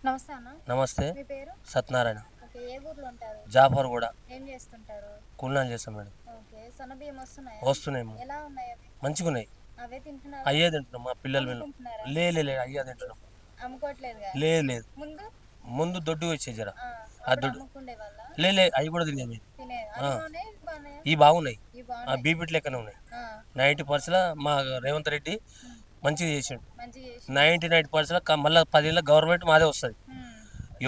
నమస్తే అన్న. నమస్తే. మీ పేరు? సత్యనారాయణ. ఓకే. ఏ ఊర్లో ఉంటారు? జాఫర్ కూడా ఏం చేస్తుంటారు? కూలినాలు చేస్తాం మేడం. ఓకే. సన్నబియ్యం వస్తున్నాయా? వస్తున్నాయి. ఎలా ఉన్నాయి అవి? మంచిగున్నాయి. అవే తింటున్నారా? అయ్యే తింటున్నాం మా పిల్లలు మేము. అమ్ముకుంటున్నారా? లే అయ్యే తింటున్నాం. అమ్ముకోవట్లేదుగా? లేదు ముందు ముందు దొడ్డు వచ్చే జర ఆ, ఆ అప్పుడు దొడ్డు అమ్ముకుండేవాళ్ళా? అవి కూడా తినేది మేము. తినేది. ఆ, అవి బాగున్నాయి, ఇవి బాగున్నాయా? ఇవి బాగున్నాయి. ఇవి ఆ బాగున్నాయి. బీపీటీ లెక్కనే ఉన్నాయి. ఆ, 90% మా రేవంత్ రెడ్డి ఉమ్, మంచిగా చేసిండు. మంచిగా చేసి 99% మళ్ళీ 10 గవర్నమెంట్ మాదే వస్తుంది. ఉమ్.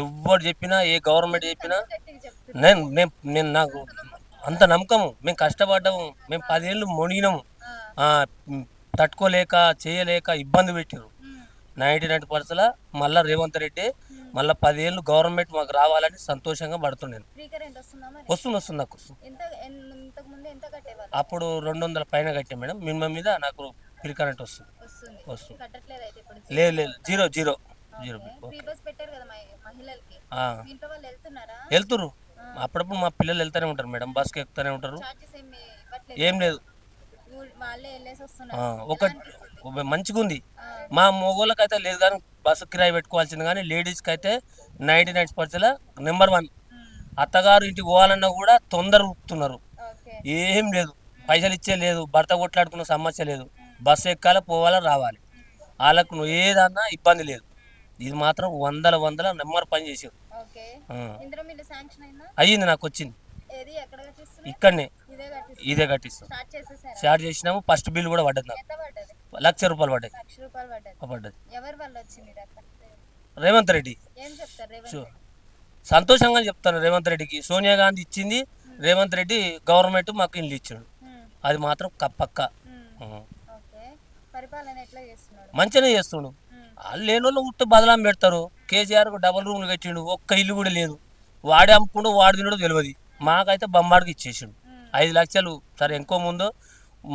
ఎవరు చెప్పినా ఏ గవర్నమెంట్ చెప్పినా ఎందుకంత గట్టిగా చెప్తున్నారు? నేను నేను నేను నాకు అంత నమ్మకము. మేము కష్టపడ్డాము, మేము 10 ఏళ్ళు మునిగినాము. ఆ, ఆ, తట్టుకోలేక చేయలేక ఇబ్బంది పెట్టారు. ఉమ్, 99% మళ్ళీ రేవంత్ రెడ్డి ఉమ్. మళ్ళీ 10 ఏళ్ళు గవర్నమెంట్ మాకు రావాలని సంతోషంగా పడుతున్నాను. ఫ్రీ కరెంట్ వస్తుందా మరి? వస్తుంది నాకు. ఎంత ఇంతకు ముందు ఎంత కట్టేవాళ్ళు? అప్పుడు 200 పైన కట్టాం మేడం. మినిమం మీద నాకు ఫ్రీ కరెంట్ వస్తుంది. వస్తుంది. కట్టట్లేదు అయితే ఇప్పుడు? లేదు zero zero zero. Free bus పెట్టారు కదా మహిళలకి. మీ ఇంట్లో వాళ్ళు వెళ్తున్నారా? వెళ్తురు. అప్పుడప్పుడు మా పిల్లలు వెళ్తూనే ఉంటారు మేడం. బస్కి ఎక్కుతూనే ఉంటారు. చార్జెస్ ఏమి ఇవ్వట్లేదు? ఏం లేదు. వాళ్ళే వెళ్ళేసి వస్తున్నారు. ఒక మంచిగా ఉంది. మా మగోళ్ళకి అయితే లేదు కానీ బస్సు కిరాయి పెట్టుకోవాల్సింది. కానీ లేడీస్కి అయితే 99% నెంబర్ 1. అత్తగారు ఇంటికి పోవాలన్నా కూడా తొందర ఊపుతున్నారు. ఏం లేదు, పైసలు ఇచ్చే లేదు, భర్త కొట్లాడుకున్న సమస్య లేదు. బస్సు ఎక్కాలి, పోవాలా, రావాలి. వాళ్ళకు నువ్వు ఏదన్నా ఇబ్బంది లేదు. ఇది మాత్రం వందల నెంబర్ పని చేసారు. అయ్యింది, నాకు వచ్చింది. ఇక్కడనే ఇదే కట్టిస్తాం. స్టార్ట్ చేసినాము. ఫస్ట్ బిల్ కూడా పడ్డది నాకు. ₹1,00,000 పడ్డది. రేవంత్ రెడ్డి సంతోషంగా చెప్తాను. రేవంత్ రెడ్డికి సోనియా గాంధీ ఇచ్చింది, రేవంత్ రెడ్డి గవర్నమెంట్ మాకు ఇల్లు ఇచ్చాడు. అది మాత్రం పక్క మంచిగానే చేస్తుండు. వాళ్ళు లేని వాళ్ళు ఉట్టు బదలాం పెడతారు. కేసీఆర్కు డబుల్ రూమ్లు కట్టిండు, ఒక్క ఇల్లు కూడా లేదు. వాడే అమ్ముకుంటూ వాడు తినడో తెలియదు. మాకైతే బొమ్మాడికి ఇచ్చేసిండు 5 లక్షలు. సరే, ఇంకో ముందు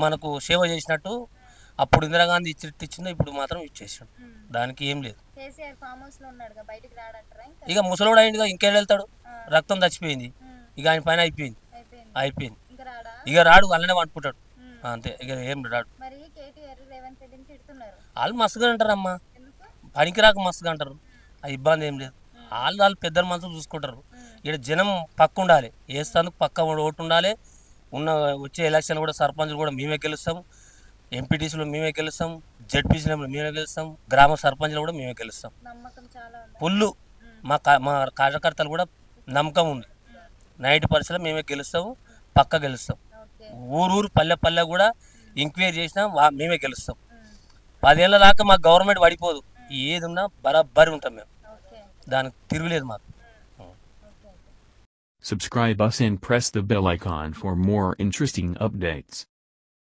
మనకు సేవ చేసినట్టు అప్పుడు ఇందిరాగాంధీ ఇచ్చిందో ఇప్పుడు మాత్రం ఇచ్చేసాడు. దానికి ఏం లేదు. ఇక ముసలోడు అయిందిగా, ఇంకేళ్ళు వెళ్తాడు. రక్తం చచ్చిపోయింది. ఇక ఆయన పైన అయిపోయింది. ఇక రాడు, అలానే వండుకుంటాడు అంతే. ఇక ఏం రాడు. వాళ్ళు మస్తుగా అంటారమ్మా, పనికిరాక మస్తుగా అంటారు. ఆ ఇబ్బంది ఏం లేదు. వాళ్ళు పెద్ద మనసులు చూసుకుంటారు. ఇక్కడ జనం పక్క ఉండాలి, వేస్తానికి పక్క ఓటు ఉండాలి. వచ్చే ఎలక్షన్ కూడా సర్పంచ్లు కూడా మేమే గెలుస్తాం, ఎంపీటీసీలో మేమే గెలుస్తాం, జెడ్పీసీలో మేమే గెలుస్తాం, గ్రామ సర్పంచ్లు కూడా మేమే గెలుస్తాం. ఫుల్లు మా కార్యకర్తలు కూడా నమ్మకం ఉంది. 90% మేమే గెలుస్తాము, పక్క గెలుస్తాం. ఊరు పల్లె కూడా ఎంక్వైరీ చేసినా మేమే గెలుస్తాం. 10 ఏళ్ళ దాకా మాకు గవర్నమెంట్ పడిపోదు. ఏది ఉన్నా బరాబరి ఉంటాం మేము. దానికి తిరుగులేదు మాకు. Subscribe us and press the bell icon for more interesting updates.